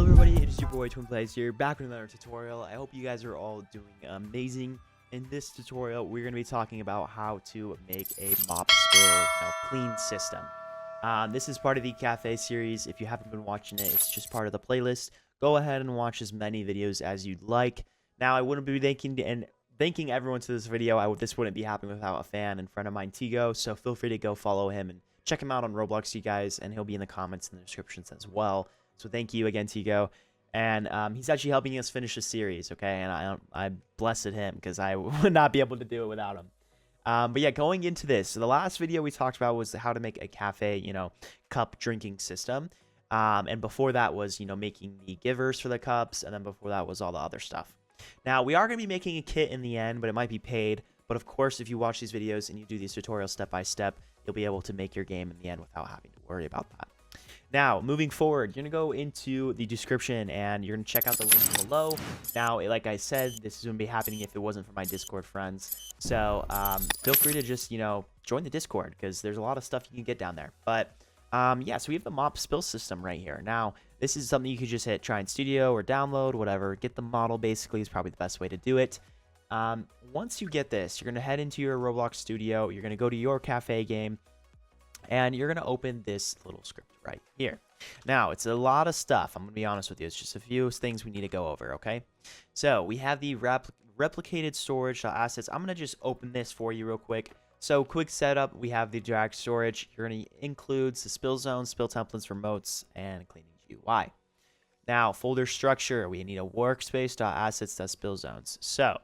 everybody, it is your boy TwinPlayz here, back with another tutorial. I hope you guys are all doing amazing. In this tutorial, we're going to be talking about how to make a mop spill clean system. This is part of the cafe series. If you haven't been watching it, it's just part of the playlist. Go ahead and watch as many videos as you'd like. Now, I wouldn't be thanking everyone to this video. This wouldn't be happening without a fan and friend of mine, Tigo. So feel free to go follow him and check him out on Roblox, you guys, and he'll be in the comments and the descriptions as well. So thank you again, Tigo. And he's actually helping us finish the series, okay? And I blessed him because I would not be able to do it without him. But yeah, going into this, so the last video we talked about was how to make a cafe, cup drinking system. And before that was, making the givers for the cups. And then before that was all the other stuff. Now, we are going to be making a kit in the end, but it might be paid. But of course, if you watch these videos and you do these tutorials step by step, you'll be able to make your game in the end without having to worry about that. Now, moving forward, you're going to go into the description and you're going to check out the link below. Now, like I said, this is going to be happening if it wasn't for my Discord friends. So, feel free to just, join the Discord because there's a lot of stuff you can get down there. But, yeah, so we have the mop spill system right here. Now, this is something you could just hit try in studio or download, whatever. Get the model, basically, is probably the best way to do it. Once you get this, you're going to head into your Roblox studio. You're going to go to your cafe game. And you're going to open this little script right here. Now, it's a lot of stuff. I'm going to be honest with you. It's just a few things we need to go over, okay? So, we have the replicated storage assets. I'm going to just open this for you real quick. So, quick setup. We have the drag storage. You're going to include the spill zones, spill templates, remotes, and cleaning UI. Now, folder structure. We need a workspace.assets.spill zones. So,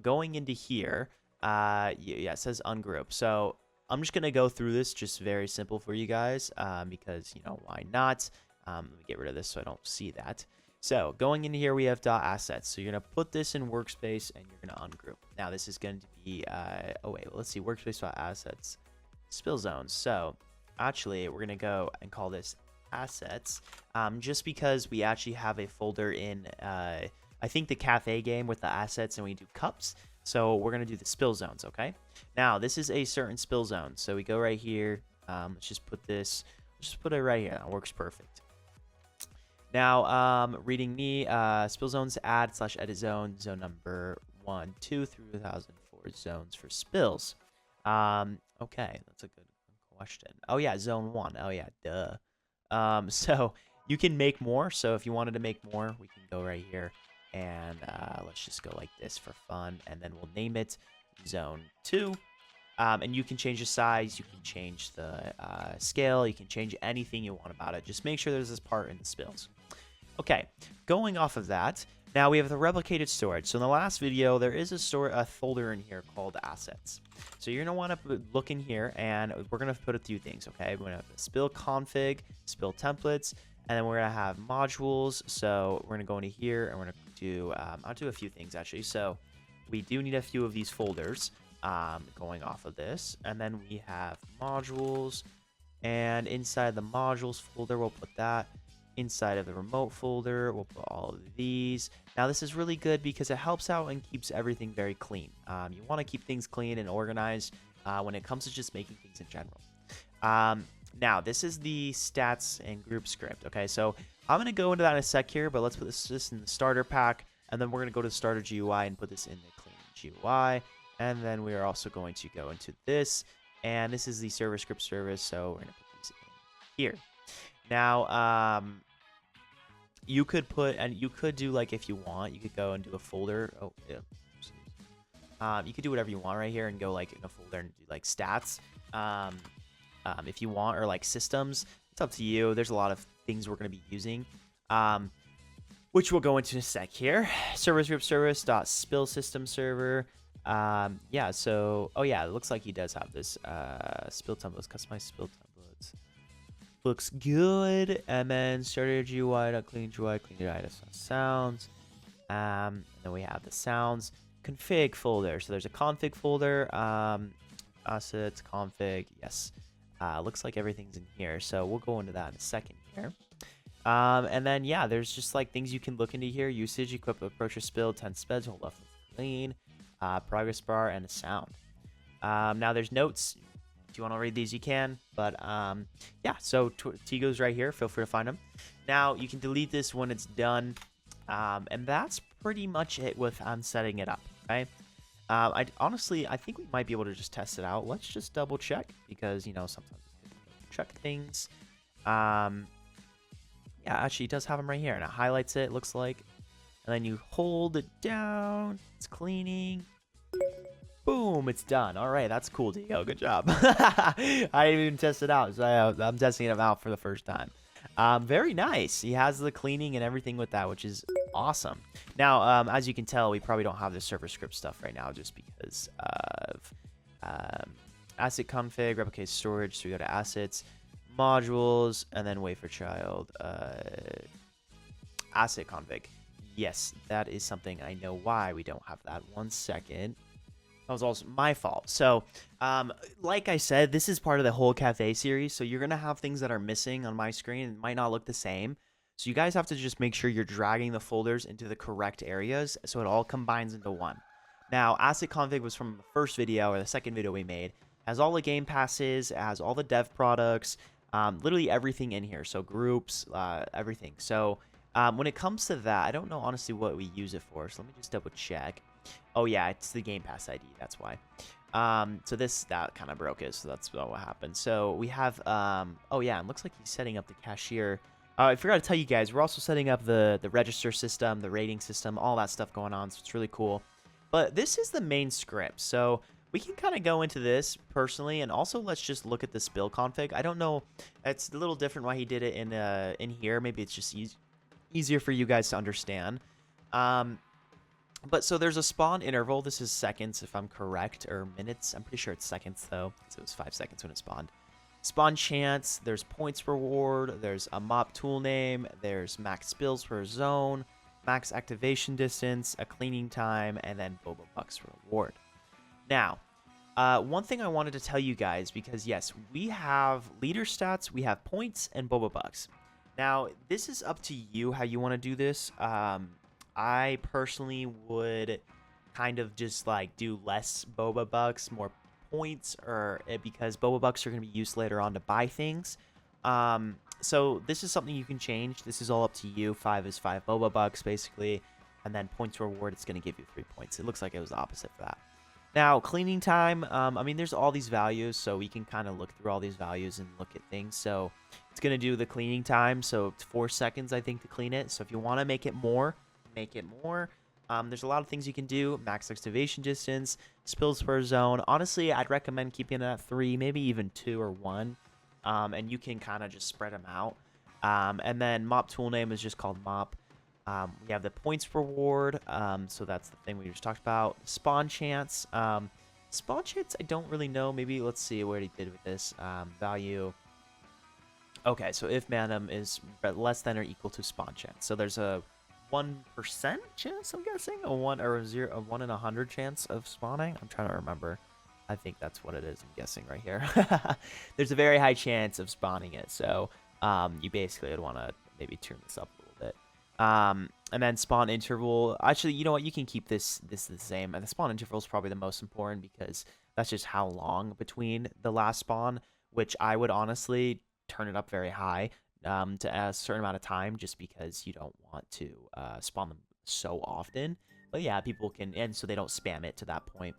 going into here, yeah, it says ungroup. So, I'm just going to go through this just very simple for you guys because, why not? Let me get rid of this so I don't see that. So going into here, we have .assets. So you're going to put this in workspace and you're going to ungroup. Now this is going to be, let's see, workspace.assets, spill zones. So actually we're going to go and call this assets just because we actually have a folder in, I think the cafe game with the assets and we do cups. So we're going to do the spill zones, okay? Now, this is a certain spill zone. So we go right here. Let's just put this, just put it right here. That works perfect. Now, reading me, spill zones add/edit zone number 1, 2 through 1004 zones for spills. Okay, that's a good question. Oh, yeah, zone 1. Oh, yeah, duh. So you can make more. So if you wanted to make more, we can go right here. And let's just go like this for fun. And then we'll name it Zone 2. And you can change the size. You can change the scale. You can change anything you want about it. Just make sure there's this part in the spills. Okay, going off of that, now we have the replicated storage. So in the last video, there is a folder in here called assets. So you're going to want to look in here. And we're going to put a few things, okay? We're going to have the spill config, spill templates. And then we're going to have modules. So we're going to go into here and we're going to do, I'll do a few things actually. So we do need a few of these folders going off of this. And then we have modules. And inside the modules folder, we'll put that. Inside of the remote folder, we'll put all of these. Now this is really good because it helps out and keeps everything very clean. You want to keep things clean and organized when it comes to just making things in general. Now, this is the stats and group script, okay? So I'm going to go into that in a sec here, but let's put this in the starter pack, and then we're going to go to starter GUI and put this in the clean GUI, and then we are also going to go into this, and this is the server script service, so we're going to put these in here. Now, you could put, and you could do, like, if you want, you could go and do a folder. Oh, yeah. You could do whatever you want right here and go, like, in a folder and do, like, stats. If you want, or like systems, it's up to you. There's a lot of things we're going to be using, which we'll go into in a sec here. Server script service dot spill system server. Yeah, so, oh yeah, it looks like he does have this spill templates, customize spill templates. Looks good. And then starter GUI dot clean GUI, clean GUI dot sounds. And then we have the sounds config folder. So there's a config folder, assets, config, yes. Looks like everything's in here, so we'll go into that in a second here. And then, yeah, there's just like things you can look into here. Usage, equip, approach, or spill, 10 speds, hold left, clean, progress bar, and a sound. Now there's notes. you want to read these, you can. But yeah, so Tigo's right here. Feel free to find them. Now, you can delete this when it's done. And that's pretty much it with setting it up, okay? I think we might be able to just test it out. Let's just double check because, you know, sometimes it's good to check things. Yeah, actually, it does have them right here, and it highlights it, looks like. And then you hold it down. It's cleaning. Boom, it's done. All right, that's cool, Diego. Good job. I didn't even test it out, so I'm testing it out for the first time. Very nice. He has the cleaning and everything with that, which is awesome. Now, as you can tell, we probably don't have the server script stuff right now just because of asset config, replicate storage. So we go to assets, modules, and then wait for child. Asset config. Yes, that is something I know why we don't have that. 1 second. That was also my fault. So, like I said, this is part of the whole cafe series. So you're going to have things that are missing on my screen. It might not look the same. So you guys have to just make sure you're dragging the folders into the correct areas so it all combines into one. Now, asset config was from the first video or the second video we made. It has all the game passes, it has all the dev products, literally everything in here. So groups, everything. So when it comes to that, I don't know honestly what we use it for. So let me just double check. Oh yeah, it's the Game Pass ID. That's why. So that kind of broke it. So that's what happened. So we have. Oh yeah, it looks like he's setting up the cashier. I forgot to tell you guys, we're also setting up the register system, the rating system, all that stuff going on. So it's really cool. But this is the main script. So we can kind of go into this personally, and also let's just look at the spill config. I don't know. It's a little different why he did it in here. Maybe it's just easier for you guys to understand. But so there's a spawn interval. This is seconds, if I'm correct, or minutes. I'm pretty sure it's seconds, though, because it was 5 seconds when it spawned. Spawn chance, there's points reward, there's a mop tool name, there's max spills per zone, max activation distance, a cleaning time, and then Boba Bucks reward. Now, one thing I wanted to tell you guys, because yes, we have leader stats, we have points, and Boba Bucks. Now, this is up to you how you want to do this. I personally would kind of just like do less Boba Bucks, more points, or because Boba Bucks are going to be used later on to buy things. So this is something you can change. This is all up to you. 5 is 5 Boba Bucks basically, and then points reward, it's going to give you 3 points. It looks like it was the opposite for that. Now, cleaning time, I mean, there's all these values, so we can kind of look through all these values and look at things. So it's going to do the cleaning time, so it's 4 seconds, I think, to clean it. So if you want to make it more, make it more. There's a lot of things you can do. Max activation distance, spills per zone. Honestly, I'd recommend keeping it at 3, maybe even 2 or 1. And you can kind of just spread them out. And then mop tool name is just called mop. We have the points reward. So that's the thing we just talked about. Spawn chance. Spawn chance, I don't really know. Maybe let's see what he did with this. Value. Okay, so if manum is less than or equal to spawn chance. So there's a 1% chance, I'm guessing, a 1 in 100 chance of spawning. I'm trying to remember. I think that's what it is. I'm guessing right here. There's a very high chance of spawning it, so you basically would want to maybe turn this up a little bit. And then spawn interval. Actually, you know what? You can keep this the same. And the spawn interval is probably the most important because that's just how long between the last spawn, which I would honestly turn it up very high. To a certain amount of time, just because you don't want to spawn them so often. But yeah, people can, and so they don't spam it to that point.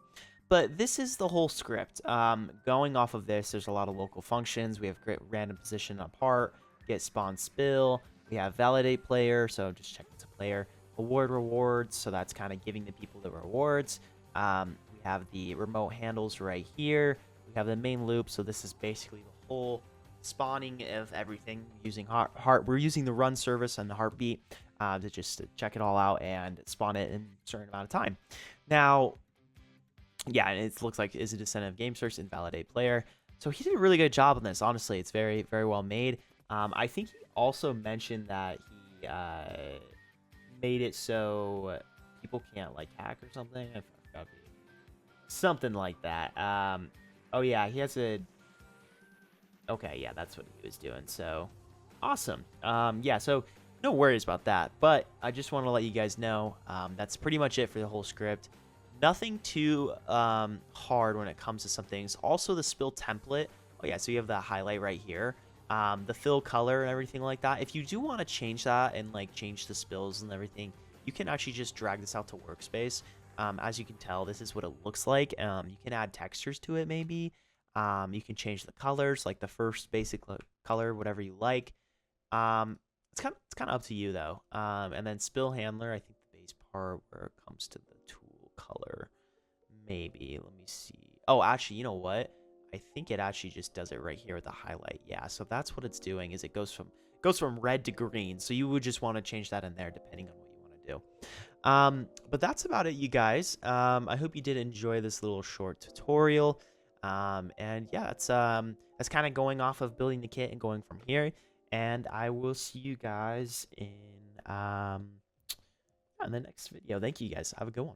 But this is the whole script. Going off of this, there's a lot of local functions. We have great random position apart, get spawn spill. We have validate player, so just check it's a player. Award rewards, so that's kind of giving the people the rewards. We have the remote handles right here. We have the main loop, so this is basically the whole spawning of everything using we're using the run service and the heartbeat to just check it all out and spawn it in a certain amount of time. Now, yeah, and it looks like is a descendant of game source invalidate player. So he did a really good job on this. Honestly, it's very, very well made. I think he also mentioned that he made it so people can't like hack or something. I forgot something like that. Oh yeah, he has a. Okay, yeah, that's what he was doing. So, awesome. Yeah, so no worries about that. But I just want to let you guys know that's pretty much it for the whole script. Nothing too hard when it comes to some things. Also, the spill template. Oh yeah, so you have the highlight right here. The fill color and everything like that. If you do want to change that and like change the spills and everything, you can actually just drag this out to workspace. As you can tell, this is what it looks like. You can add textures to it maybe. You can change the colors, like the first basic color, whatever you like. It's kind of up to you though. And then spill handler, I think the base part where it comes to the tool color, maybe. Let me see. Oh, actually, you know what? I think it actually just does it right here with the highlight. Yeah, so that's what it's doing. Is it goes from red to green. So you would just want to change that in there depending on what you want to do. But that's about it, you guys. I hope you did enjoy this little short tutorial. And yeah, that's kind of going off of building the kit and going from here. And I will see you guys in the next video. Thank you guys. Have a good one.